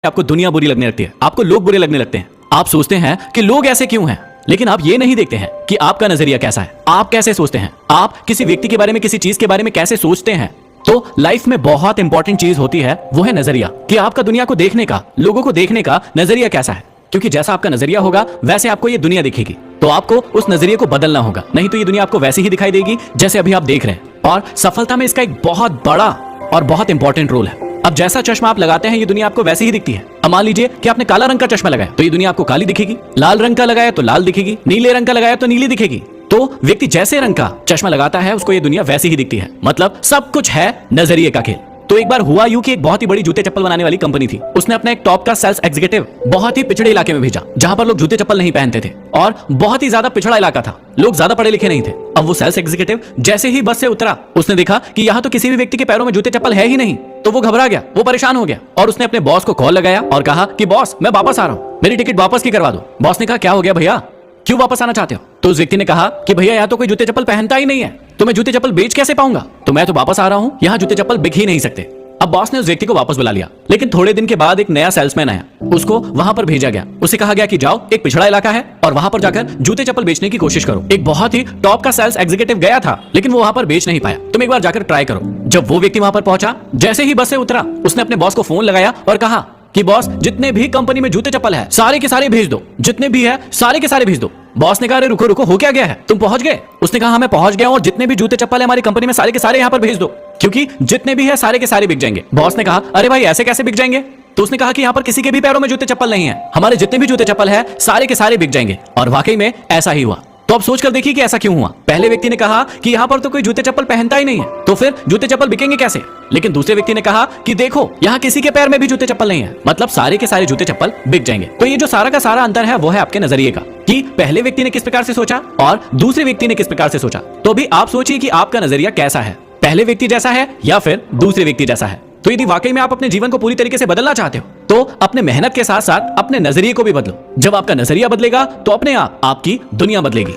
आपको दुनिया बुरी लगने लगती है, आपको लोग बुरे लगने लगते हैं। आप सोचते हैं कि लोग ऐसे क्यों हैं, लेकिन आप ये नहीं देखते हैं कि आपका नजरिया कैसा है, आप कैसे सोचते हैं, आप किसी व्यक्ति के बारे में, किसी चीज के बारे में कैसे सोचते हैं। तो लाइफ में बहुत इंपॉर्टेंट चीज होती है, वो है नजरिया, कि आपका दुनिया को देखने का, लोगों को देखने का नजरिया कैसा है। क्योंकि जैसा आपका नजरिया होगा वैसे आपको ये दुनिया दिखेगी। तो आपको उस नजरिए को बदलना होगा, नहीं तो ये दुनिया आपको वैसे ही दिखाई देगी जैसे अभी आप देख रहे हैं। और सफलता में इसका एक बहुत बड़ा और बहुत इंपॉर्टेंट रोल है। अब जैसा चश्मा आप लगाते हैं ये दुनिया आपको वैसे ही दिखती है। अब मान लीजिए कि आपने काला रंग का चश्मा लगाया तो ये दुनिया आपको काली दिखेगी, लाल रंग का लगाया तो लाल दिखेगी, नीले रंग का लगाया तो नीली दिखेगी। तो व्यक्ति जैसे रंग का चश्मा लगाता है उसको ये दुनिया वैसी ही दिखती है। मतलब सब कुछ है नजरिए का खेल। तो एक बार हुआ यूं कि एक बहुत ही बड़ी जूते चप्पल बनाने वाली कंपनी थी, उसने अपना एक टॉप का सेल्स एग्जीक्यूटिव बहुत ही पिछड़े इलाके में भेजा जहां पर लोग जूते चप्पल नहीं पहनते थे और बहुत ही ज्यादा पिछड़ा इलाका था, लोग ज्यादा पढ़े लिखे नहीं थे। अब वो सेल्स एग्जीक्यूटिव जैसे ही बस से उतरा उसने देखा कि यहाँ तो किसी भी व्यक्ति के पैरों में जूते चप्पल है ही नहीं। तो वो घबरा गया, वो परेशान हो गया और उसने अपने बॉस को कॉल लगाया और कहा कि बॉस मैं वापस आ रहा हूँ, मेरी टिकट वापस की करवा दो। बॉस ने कहा क्या हो गया भैया, क्यों वापस आना चाहते हो? तो उस व्यक्ति ने कहा कि भैया यहाँ तो कोई जूते चप्पल पहनता ही नहीं है, तो मैं जूते चप्पल बेच कैसे पाऊंगा, तो मैं तो वापस आ रहा हूँ, यहाँ जूते चप्पल बिक ही नहीं सकते। अब बॉस ने उस व्यक्ति को वापस बुला लिया, लेकिन थोड़े दिन के बाद एक नया सेल्समैन आया, उसको वहां पर भेजा गया। उसे कहा गया कि जाओ एक पिछड़ा इलाका है और वहां पर जाकर जूते चप्पल बेचने की कोशिश करो। एक बहुत ही टॉप का सेल्स एग्जीक्यूटिव गया था लेकिन वो वहां पर बेच नहीं पाया, तुम एक बार जाकर ट्राई करो। जब वो व्यक्ति वहां पर पहुंचा, जैसे ही बस से उतरा उसने अपने बॉस को फोन लगाया और कहा कि बॉस जितने भी कंपनी में जूते चप्पल है सारे के सारे भेज दो, जितने भी है सारे के सारे भेज दो। बॉस ने कहा अरे रुको रुको, हो क्या गया है, तुम पहुंच गए? उसने कहा हाँ मैं पहुंच गया हूं और जितने भी जूते चप्पल है हमारी कंपनी में सारे के सारे यहाँ पर भेज दो, क्योंकि जितने भी है सारे के सारे बिक जाएंगे। बॉस ने कहा अरे भाई ऐसे कैसे बिक जाएंगे? तो उसने कहा कि यहाँ पर किसी के भी पैरों में जूते चप्पल नहीं है, हमारे जितने भी जूते चप्पल है सारे के सारे बिक जाएंगे। और वाकई में ऐसा ही हुआ। तो अब सोच कर देखिए कि ऐसा क्यों हुआ। पहले व्यक्ति ने कहा कि यहाँ पर तो कोई जूते चप्पल पहनता ही नहीं है, तो फिर जूते चप्पल बिकेंगे कैसे? लेकिन दूसरे व्यक्ति ने कहा कि देखो यहाँ किसी के पैर में भी जूते चप्पल नहीं है, मतलब सारे के सारे जूते चप्पल बिक जाएंगे। तो ये जो सारा का सारा अंतर है वो है आपके नजरिए का, कि पहले व्यक्ति ने किस प्रकार से सोचा और दूसरे व्यक्ति ने किस प्रकार से सोचा। तो अभी आप सोचिए कि आपका नजरिया कैसा है, पहले व्यक्ति जैसा है या फिर दूसरे व्यक्ति जैसा है। तो यदि वाकई में आप अपने जीवन को पूरी तरीके से बदलना चाहते हो तो अपने मेहनत के साथ साथ अपने नजरिए को भी बदलो। जब आपका नजरिया बदलेगा तो अपने आप आपकी दुनिया बदलेगी।